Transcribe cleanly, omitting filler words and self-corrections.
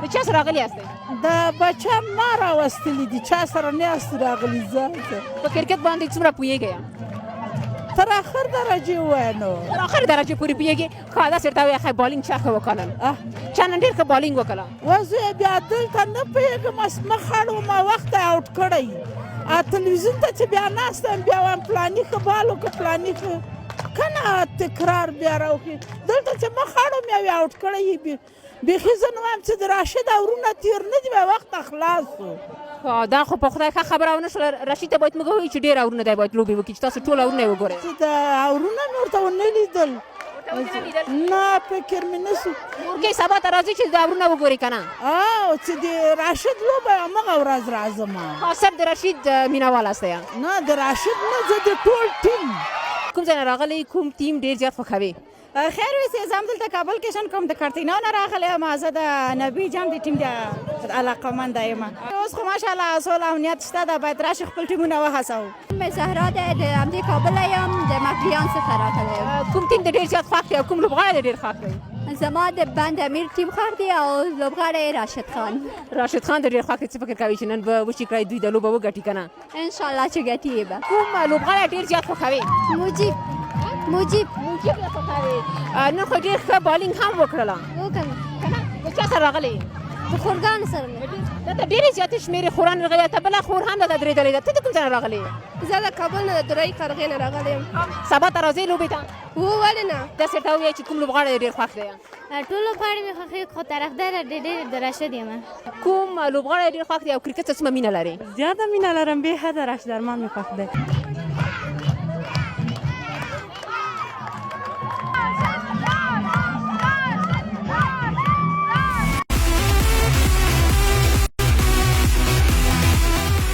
د چا سره راغلي یاستئ؟ د بچیان ما راوستلي دي، چا سره نه یاست راغلي. زه په کرکټ باندې څومره پوهېږئ؟ تر اخر درجې ووایه نو. تر اخر درجې پورې پوهېږي. ښه داسې ورته ووایه ښه بالینګ چا ښه وکړه نن؟ چا نن ډېر ښه بالینګ وکړه؟ وزه بیا دلته نه پوهېږم، مخ اړوم وخت یې آوټ کړی. تلویزیون ته چې بیا ناست یم بیا وایم فلاني ښه بال وکړه، فلاني ښه کنه تکرار بیا راوښي. دلته چې مخ اړوم یو یې آوټ کړی یي. بیخي زه نه وایم چې د راشد اورونه تېر نه دي، بیا وخت خلاص شو. دا خو په خدای ښه خبره ونه شوله. رشید ته باید موږ ووایو چې ډېر اورونه دی باید لوبې وکړي، چې تاسو ټول اورونه یې وګورئ. چې د اورونه مې ورته ونه لیدل، نه فکر مې نه شو. مورکۍ سبا ته راځي چې د اورونه وګوري که نه؟ چې د راشد لوبه همغه ورځ راځم. صرف د رشید مینهوال هستئ؟ نه د راشد نه، زه د ټول ټیم. کوم ځای نه راغلی؟ کوم ټیم ډېر زیات خوښوي؟ خیر ویسې زه هم دلته کابل کې ژوند کوم، د کارتینو نه راغلی یم. زه د نبي جان د ټیم د علاقه‌منده یم. اوس خو ماشاءالله سوله او امنیت شته ده، باید راشي خپل ټیمونه وهڅوو. مې زهرا د همدې کابل یم، د مکریان څخه راغلی یم. کوم ټیم د ډېر زیات خوښ دی او کوم لوبغاړی د ډېر خوښ دی؟ زما د بند امیر ټیم خوښ دی او لوبغاړی راشد خان. راشد خان د ډېر خوښ دی. څه فکر کوي چې نن به وشي کړی دوی د لوبه وګټي که نه؟ انشاءالله چې ګټي یې به. کوم لوبغاړی ډېر زیات خوښوي؟ مجیب مجیب یې خوښوي. نن خو ډېر ښه بالینګ هم وکړله که نه؟ د چا سره راغلی؟ د خورګانو سره مې. دلته ډېرې زیاتې شمېرې خوران راغلي ده، ته بله خور هم دلته درېدلې ده. ته د کوم ځای نه راغلې؟ زه د کابل نه د درې قرغې نه راغلی یم. سبا ته راځې لوبې ته؟ ولې نه؟ داسې ورته ووایه چې کوم لوبغاړی ډېر خوښ دی؟ ټول لوبغاړي مې خوښوي، خو طرفدار ډېر د راشد یم. کوم لوبغاړی ډېر خوښ دی او کرکټ ته څومره مینه لرې؟ زیاته مینه لرم، بې حده راشد ارمان مې خوښ دی.